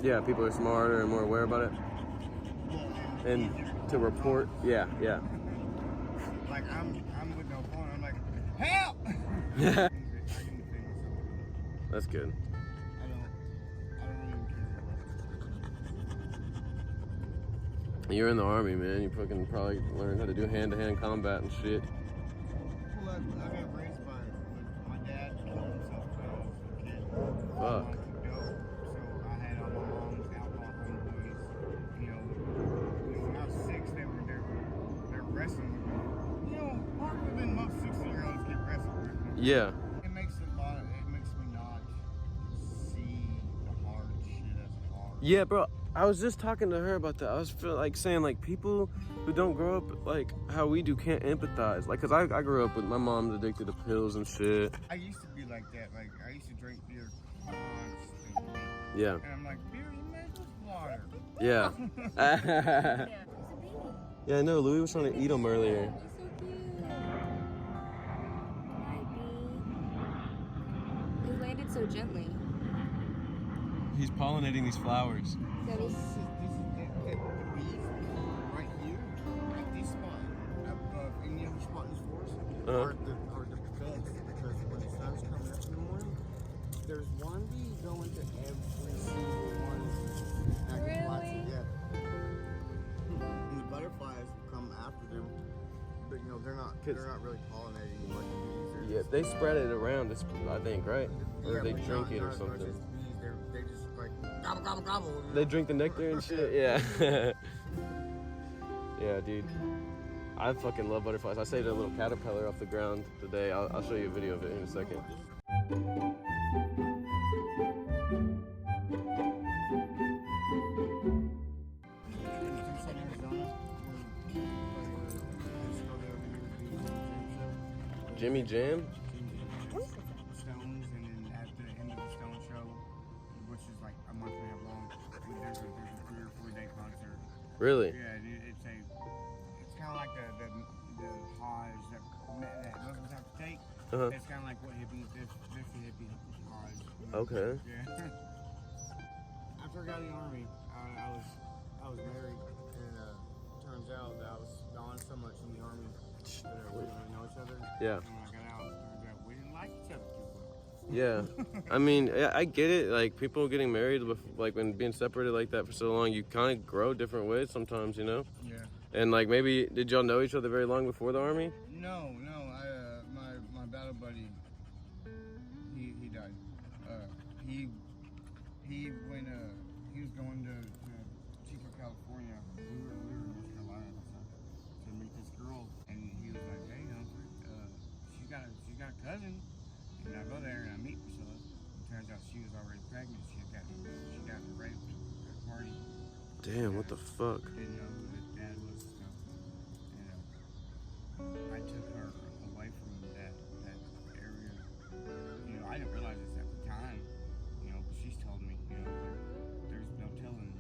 Yeah, people are smarter and more aware about it. Yeah, And to report, yeah. Like I'm with no phone. I'm like, help! I can defend myself. That's good. I don't really care. You're in the army, man. You fucking probably learned how to do hand-to-hand combat and shit. Well, I got raised by my dad killed himself when I was a kid. Fuck. My mom took dope, so I had all my mom's alcohol homeboys. When I was 6, they were wrestling with me. Harder than most 16-year-olds get wrestled with. Yeah. It makes me not see the hard shit as hard. Yeah, bro. I was just talking to her about that. I was saying like people who don't grow up like how we do can't empathize. Like, cause I grew up with my mom's addicted to pills and shit. I used to be like that. Like I used to drink beer constantly. Yeah. And I'm like, beer, you made with water. Yeah. Yeah. It's a baby. Yeah, I know. Louis was trying to eat them earlier. He's so cute. Hi, bee. He landed so gently. He's pollinating these flowers. That So is. this is the bees right here at this spot, above any other spot in this forest, are the beds, because when the sun's coming up in the morning, there's one bee going to every single one. And I can watch it, yeah. And the butterflies come after them, but they're not really pollinating like the bees. Yeah, they spread it around. I think, right? Or they but drink it or not something. just bees, they just like gobble gobble gobble. They drink the nectar and shit. Yeah. Yeah, dude. I fucking love butterflies. I saved a little caterpillar off the ground today. I'll show you a video of it in a second. Jimmy Jam? Stones, and then at the end of the Stone show, which is like a month and a half long, there's a 3 or 4 day concert. Really? Yeah, it's kind of like the Hajj that Muslims have to take. Uh-huh. It's kind of like what hippies, this the hippie Hajj. Okay. Yeah. After I got in the army, I was married, and turns out that I was gone so much in the army that we didn't really know each other. Yeah. And when I got out, it turns out we didn't like each other too well. Yeah. I mean, I get it. Like, people getting married, like, when being separated like that for so long, you kind of grow different ways sometimes, Yeah. And, like, maybe, did y'all know each other very long before the army? No. My battle buddy, he died. He was going to Chico, California. We were in North Carolina at the time to meet this girl, and he was like, "Hey, she's got a cousin." And I go there and I meet Priscilla. It turns out she was already pregnant. She got raped at a party. Damn, what the fuck? Didn't know who his dad was. So, I took her away from that area. I didn't realize this at the time. But she's told me. There's no telling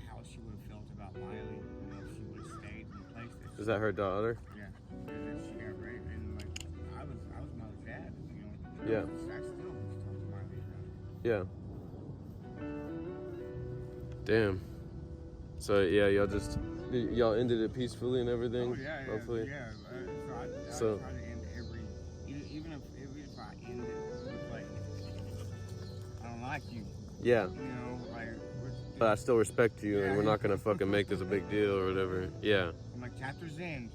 how she would have felt about Miley. If she would have stayed in the place. Is that her daughter? Yeah. And she got raped, and I was Miley's dad. Yeah. I still talk to Miley about it. Yeah. Damn. So, yeah, y'all ended it peacefully and everything? Oh, yeah. Hopefully? Yeah. I So try to end even if I end it with, like, I don't like you. yeah. But I still respect you, and we're not gonna fucking make this a big deal or whatever. Yeah. I'm like, chapter's end.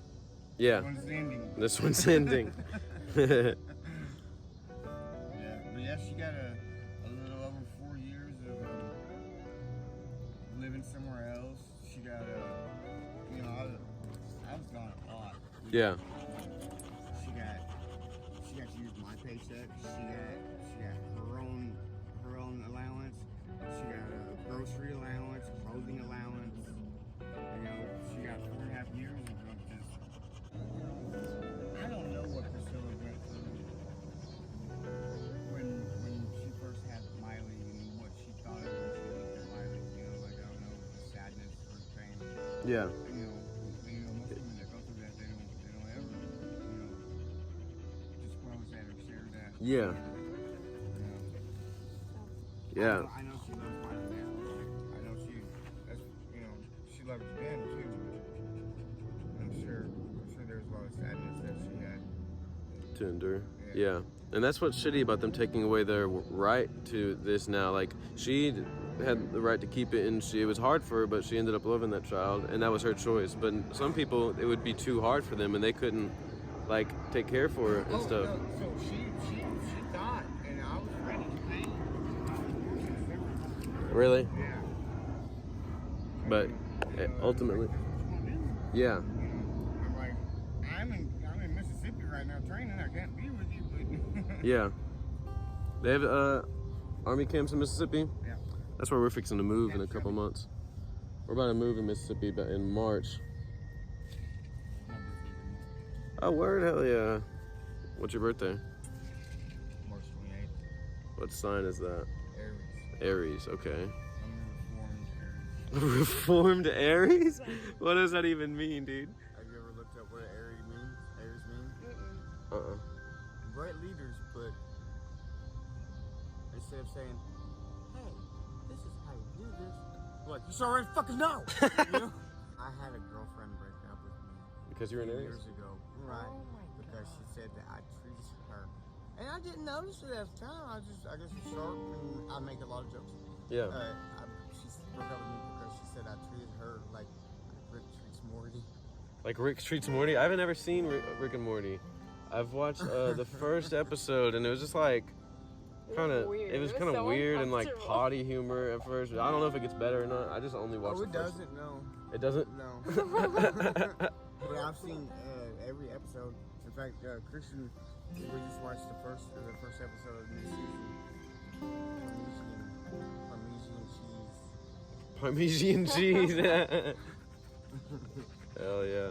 Yeah. This one's ending. This one's ending. Yeah, but yeah, she got a little over 4 years of living somewhere else. She got I was gone a lot. Yeah. She got to use my paycheck. She got her own allowance. She got a grocery allowance, clothing allowance. She got 4.5 years of just. I don't know what Priscilla went through when she first had Miley and what she thought of when she looked at Miley. I don't know, the sadness or pain. Yeah. Most women that go through that, they don't ever, disclose that or share that. Yeah. Yeah. I know she loves Miley now. love it then too. I'm sure there's a lot of sadness that she had to endure. Yeah. And that's what's shitty about them taking away their right to this now. Like, she had the right to keep it, and it was hard for her, but she ended up loving that child, and that was her choice. But some people, it would be too hard for them, and they couldn't, like, take care for her and stuff. No, so she thought, and I was ready to pay. Really? Yeah. But ultimately, yeah. I'm like, I'm in Mississippi right now training. I can't be with you, but Yeah. They have army camps in Mississippi. yeah. That's where we're fixing to move in a couple months. We're about to move in Mississippi in March. Oh, word, hell yeah. What's your birthday? March 28th. What sign is that? Aries. Aries, okay. I'm a reformed Aries. Reformed Aries? What does that even mean, dude? Have you ever looked up what Aries means? Aries means? Uh-uh. Great leaders, but instead of saying, hey, this is how you do this, like, you already fucking know. You know? I had a girlfriend break up with me Because you're an Aries? years ago, right? Oh my Because she said that I treated her, and I didn't notice it at the time. I guess I'm short and I make a lot of jokes. Yeah. She broke up with me because she said I treated her like Rick treats Morty. Like Rick treats Morty? I haven't ever seen Rick and Morty. I've watched the first episode, and it was just like, it was kind of so weird and like uncomfortable. potty humor at first. I don't know if it gets better or not. I just only watched Oh, it the first. doesn't? No. It doesn't? No. But I've seen every episode. In fact, Christian, we just watched the first episode of the new season. Parmesan cheese. Parmesan cheese. Hell yeah.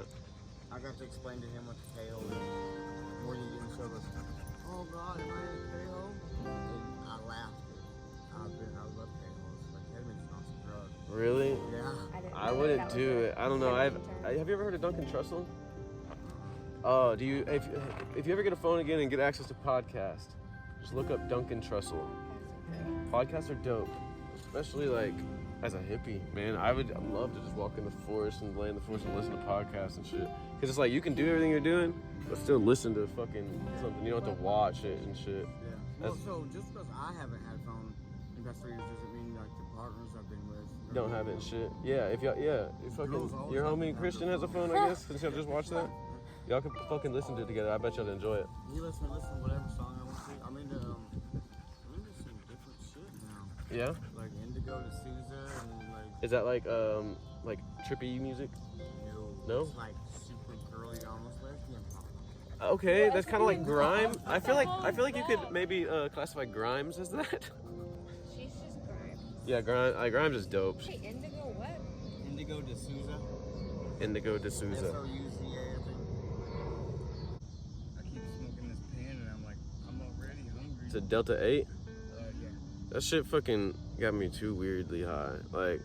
I got to explain to him what the tail is. Morty didn't show us. Oh God, am I in a tail? And I laughed. I love tails. Like ketamine is not some drug. Really? Yeah. I wouldn't do it. I don't know. Have you ever heard of Duncan Trussell? Oh, do you? If you ever get a phone again and get access to podcasts, just look up Duncan Trussell. Podcasts are dope, especially like as a hippie, man. I would love to just walk in the forest and lay in the forest and listen to podcasts and shit. Cause it's like you can do everything you're doing, but still listen to fucking something. You don't have to watch it and shit. Yeah. Well, so just because I haven't had a phone in the past 3 years doesn't mean like the partners I've been with Don't have it and shit. Yeah, if y'all, if fucking your homie Christian has a phone, I guess, since y'all just watched that, y'all can fucking listen to it together. I bet y'all enjoy it. You listen to whatever song I want to. I'm into some different shit now. Yeah. Like Indigo to Sousa and like. Is that like trippy music? No? It's like super girly, almost lesbian pop. Okay, that's kind of like grime. I feel like you could maybe classify Grimes as that. She's just Grimes. Yeah, Grimes is dope. Hey, Indigo what? Indigo de Souza. Indigo de Souza. SOUZA, I think. I keep smoking this pen and I'm like, I'm already hungry. It's a Delta 8. Yeah. That shit fucking got me too weirdly high. Like,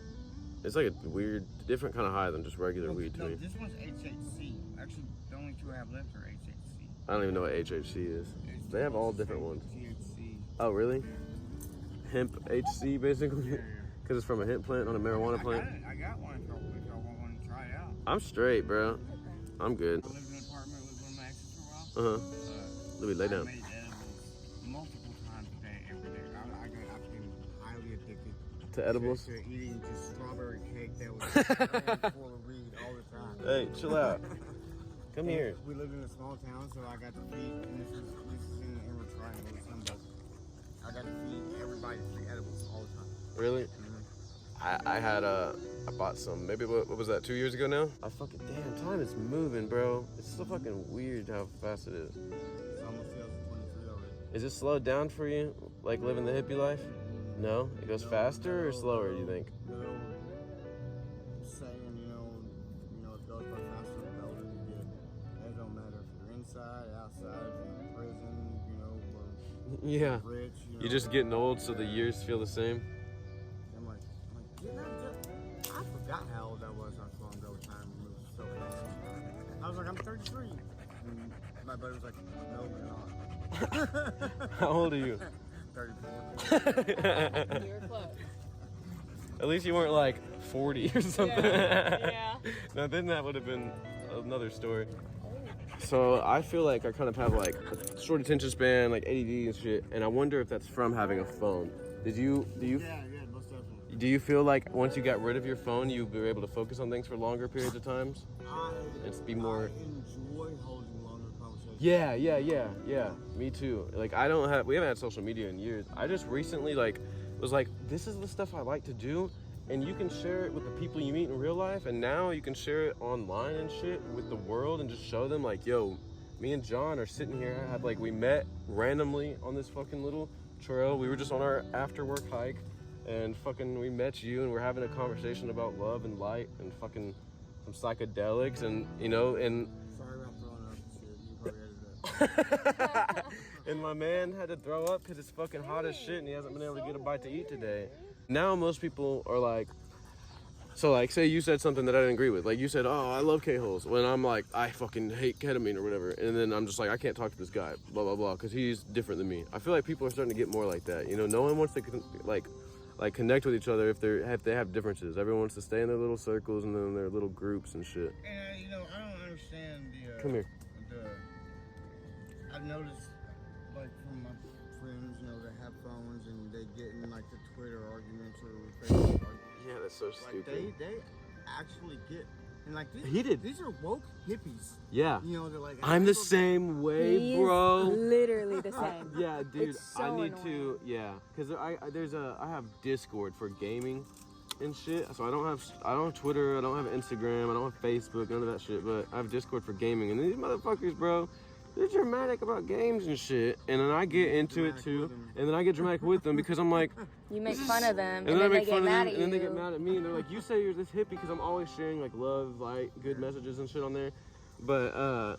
it's like a weird, different kind of high than just regular weed to me. This one's HHC. Actually, the only two I have left are HHC. I don't even know what HHC is. They have all different ones. THC. Oh, really? Hemp HC, basically? Because it's from a hemp plant, not a marijuana plant? I got one if y'all want to try it out. I'm straight, bro. I'm good. I lived in an apartment with one of my exes for a while. Let me lay I down. made edibles multiple times a day, every day. I became highly addicted To edibles? to eating just strawberry cake that was full of weed all the time. Hey, chill out. Come here. We lived in a small town, so I got to feed, and this is in the Emerald Triangle with Sunbelt. I got to feed everybody free edibles all the time. Really? I bought some, maybe, what was that, 2 years ago now? I fucking, damn, time is moving, bro. It's so fucking weird how fast it is. It almost feels 23 already. Is it slowed down for you, like living the hippie life? No? It goes faster or slower, do you think? The old saying, you know, it goes by faster the older you get. It don't matter if you're inside, outside, if you're in prison, or Yeah. rich. You're just getting old, so the years feel the same. I'm like, I forgot how old I was not so long ago. Time moves so fast. I was like, I'm 33. And my buddy was like, no, you're not. How old are you? 34. You're close. At least you weren't like 40 or something. Yeah. Now then that would have been another story. So I feel like I kind of have like a short attention span, like ADD and shit, and I wonder if that's from having a phone. Do you Yeah, most definitely. do you feel like once you got rid of your phone, you were able to focus on things for longer periods of times? It's be more. I enjoy holding longer conversations. Yeah. Me too. Like we haven't had social media in years. I just recently was like, this is the stuff I like to do, and you can share it with the people you meet in real life, and now you can share it online and shit with the world and just show them like, yo, me and John are sitting here. We met randomly on this fucking little trail. We were just on our after work hike, and fucking we met you, and we're having a conversation about love and light and fucking some psychedelics, and and Sorry about throwing up and shit. You probably edited that. and my man had to throw up because it's fucking hot as shit and he hasn't been able to get a bite to eat today. Now most people are like, so like say you said something that I didn't agree with. Like you said, oh, I love K-holes. When I'm like, I fucking hate ketamine or whatever. And then I'm just like, I can't talk to this guy, blah, blah, blah, because he's different than me. I feel like people are starting to get more like that. No one wants to connect with each other if they have differences. Everyone wants to stay in their little circles and then their little groups and shit. And I don't understand the. Come here. I've noticed, like from my friends, that have phones and they get in like the Twitter arguments or Facebook arguments. Yeah, that's so stupid. They actually get. And like Heated. These are woke hippies. Yeah. They're like. I'm the same way, He's bro. literally the same. Yeah, dude. It's so I need annoying. to. Yeah, because I have Discord for gaming and shit. So I don't have Twitter. I don't have Instagram. I don't have Facebook. None of that shit. But I have Discord for gaming. And these motherfuckers, bro, they're dramatic about games and shit. And then I get into it too. And then I get dramatic with them because I'm like. You make fun of them, And then I they make get fun of mad them, at and then they you. get mad at me, and they're like, "You say you're this hippie because I'm always sharing like love, light, good messages and shit on there." But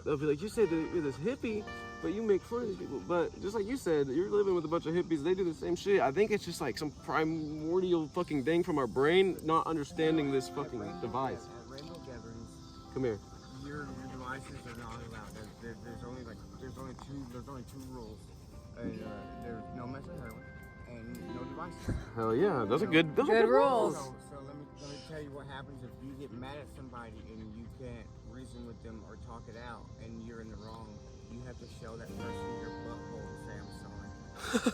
they'll be like, "You say that you're this hippie, but you make fun of these people." But just like you said, you're living with a bunch of hippies. They do the same shit. I think it's just like some primordial fucking thing from our brain not understanding this fucking device. At rainbow gatherings, Come here. your devices are not allowed. There's only two rules. There's no messing heroin and no devices. Hell yeah, those are good. Those are Good good rules. So let me tell you what happens if you get mad at somebody and you can't reason with them or talk it out and you're in the wrong. You have to show that person your butthole and say I'm sorry.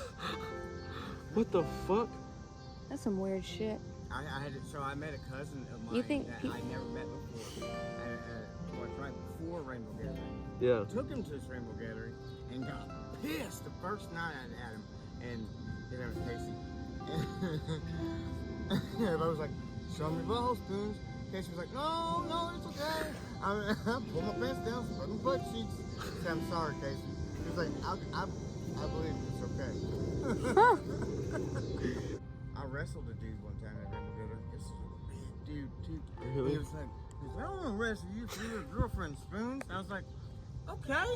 What the fuck? That's some weird shit. I met a cousin of mine You think that I never met before. Right before Rainbow Gathering. Yeah. Took him to this Rainbow Gathering and got pissed the first night I had him. And his name was Casey. Everybody was like, show me butthole spoons. Casey was like, no, it's okay. I pulled my pants down, spread my butt cheeks. I said, I'm sorry, Casey. He was like, I believe it's okay. I wrestled a dude one time at Rainbow Gathering. This is a big dude. Really? He was like, I don't want to wrestle you for your girlfriend's spoons. I was like, okay.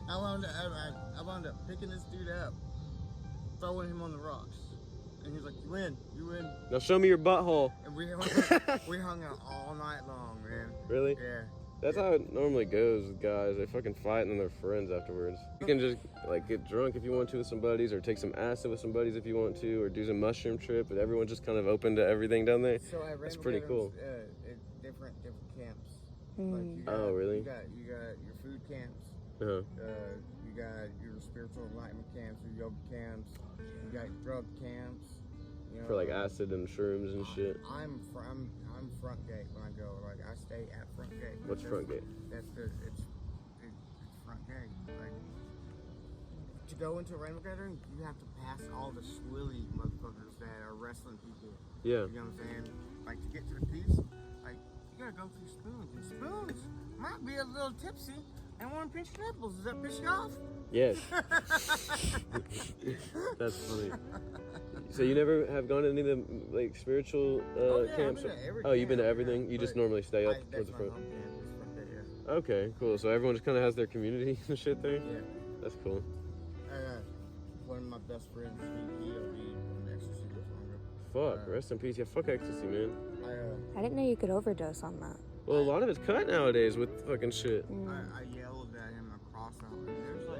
I wound up picking this dude up, throwing him on the rocks. And he's like, you win. Now show me your butthole. And we hung out all night long, man. Really? Yeah. That's how it normally goes with guys. They fucking fight and then they're friends afterwards. You can just get drunk if you want to with some buddies, or take some acid with some buddies if you want to, or do some mushroom trip. And everyone's just kind of open to everything down there. So at That's Rainbow pretty cool. Gatherings, different camps. Like you got, Oh, really? You got your food camps. Uh-huh. You got your spiritual enlightenment camps, your yoga camps. You got drug camps. For like acid and shrooms and shit. I'm front gate when I go. Like I stay at front gate. What's front gate? It's front gate. Like to go into a rainbow gathering, you have to pass all the swilly motherfuckers that are wrestling people. Yeah. You know what I'm saying? Like to get to the piece, like you gotta go through spoons. And spoons might be a little tipsy and want to pinch your nipples. Does that piss you off? Yes. That's funny. So you never have gone to any of the spiritual camps? I've been to every Oh, you've been to camp, everything? yeah, You just but normally stay up That's towards the my front? home camp. It's front gate, yeah. Okay, cool. So everyone just kind of has their community and shit there? Yeah. That's cool. One of my best friends, he OD'd on ecstasy not too long ago. Fuck, rest in peace. Yeah, fuck ecstasy, man. I didn't know you could overdose on that. Well, a lot of it's cut nowadays with fucking shit. I yelled at him across out, and there's about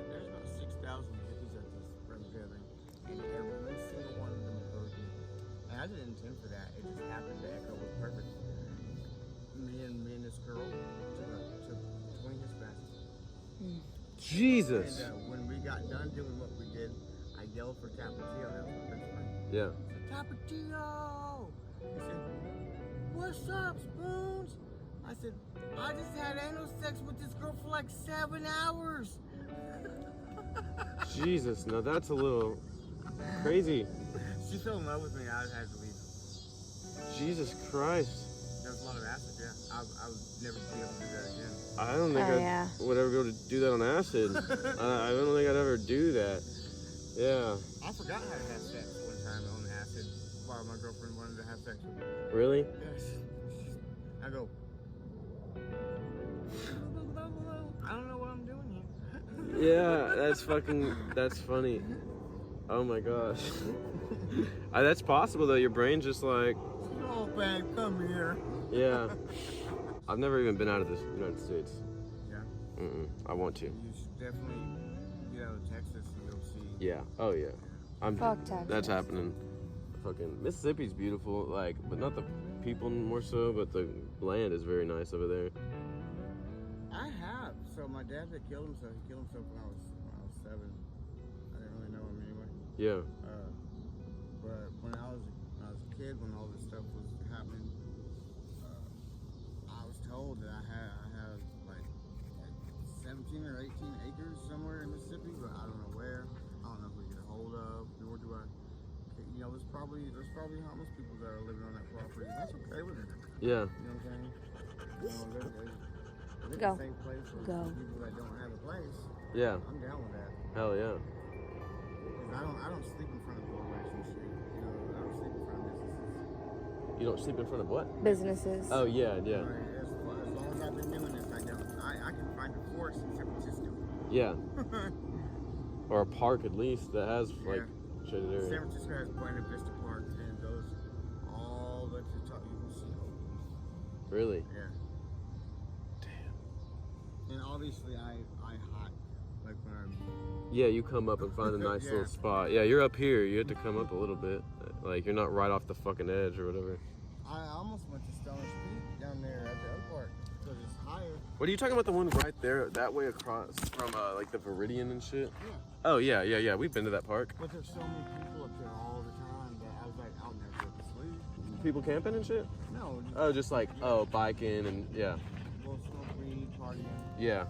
6,000 hippies at this rainbow gathering, and every single one of them heard me. I didn't intend for that. It just happened to echo was perfect. Me and this girl took 20 hits back. Jesus. And when we got done doing what we did, I yelled for Tapatio. That was my best friend. Yeah. Tapatio! He said, "What's up, Spoons?" I said, "I just had anal sex with this girl for like 7 hours." Jesus, now that's a little crazy. She fell in love with me. I had to leave. Jesus Christ. There was a lot of acid, yeah. I would never be able to do that again. I don't think I would ever be able to do that on acid. I don't think I'd ever do that. Yeah. I forgot how to have sex one time on acid while my girlfriend wanted to have sex with me. Really? Yes. I go, I don't know what I'm doing here. Yeah, that's funny. Oh my gosh. That's possible though, your brain's just like, Oh, babe, come here. yeah. I've never even been out of the United States. Yeah. I want to. You should definitely get out of Texas and you'll see. Yeah. Oh yeah. Fuck Texas. That's happening. Fucking Mississippi's beautiful, like, but not the people more so, but the land is very nice over there. I have. So my dad that killed himself, he killed himself when I was 7. I didn't really know him anyway. Yeah. But when I was a kid, when all this stuff was happening, I was told that I had like 17 or 18 acres somewhere in Mississippi, but I don't know where. I don't know who to get a hold of, nor do I. You know, there's probably homeless people that are living on that property. That's okay with me. Yeah. You know what I'm saying? You know, they're in Go. the same place with Go. people that don't have a place. Yeah. I'm down with that. Hell yeah. 'Cause I don't sleep in front of doorways and shit. You know, I don't sleep in front of businesses. You don't sleep in front of what? Businesses. Oh yeah, yeah. Right, as long as I've been doing this, I don't. I can find a forest in San Francisco. Yeah. Or a park at least that has like shaded San area. Francisco has Buena Vista Park and it goes all the way to the top. You can see Oakland. Really? Yeah. Damn. And obviously I hike like when I'm. Yeah, you come up and find a nice Yeah. little spot. Yeah, you're up here. You have to come up a little bit. Like you're not right off the fucking edge or whatever. I almost went to Stoner's Peak down there at the Oak Park because it's higher. What are you talking about? The one right there, that way across from like the Viridian and shit? Yeah. Oh yeah. We've been to that park. But there's so many people up there all the time that I was like, I'll never go to sleep. People camping and shit? No. Oh, just like biking and yeah. We'll smoke weed, partying. Yeah.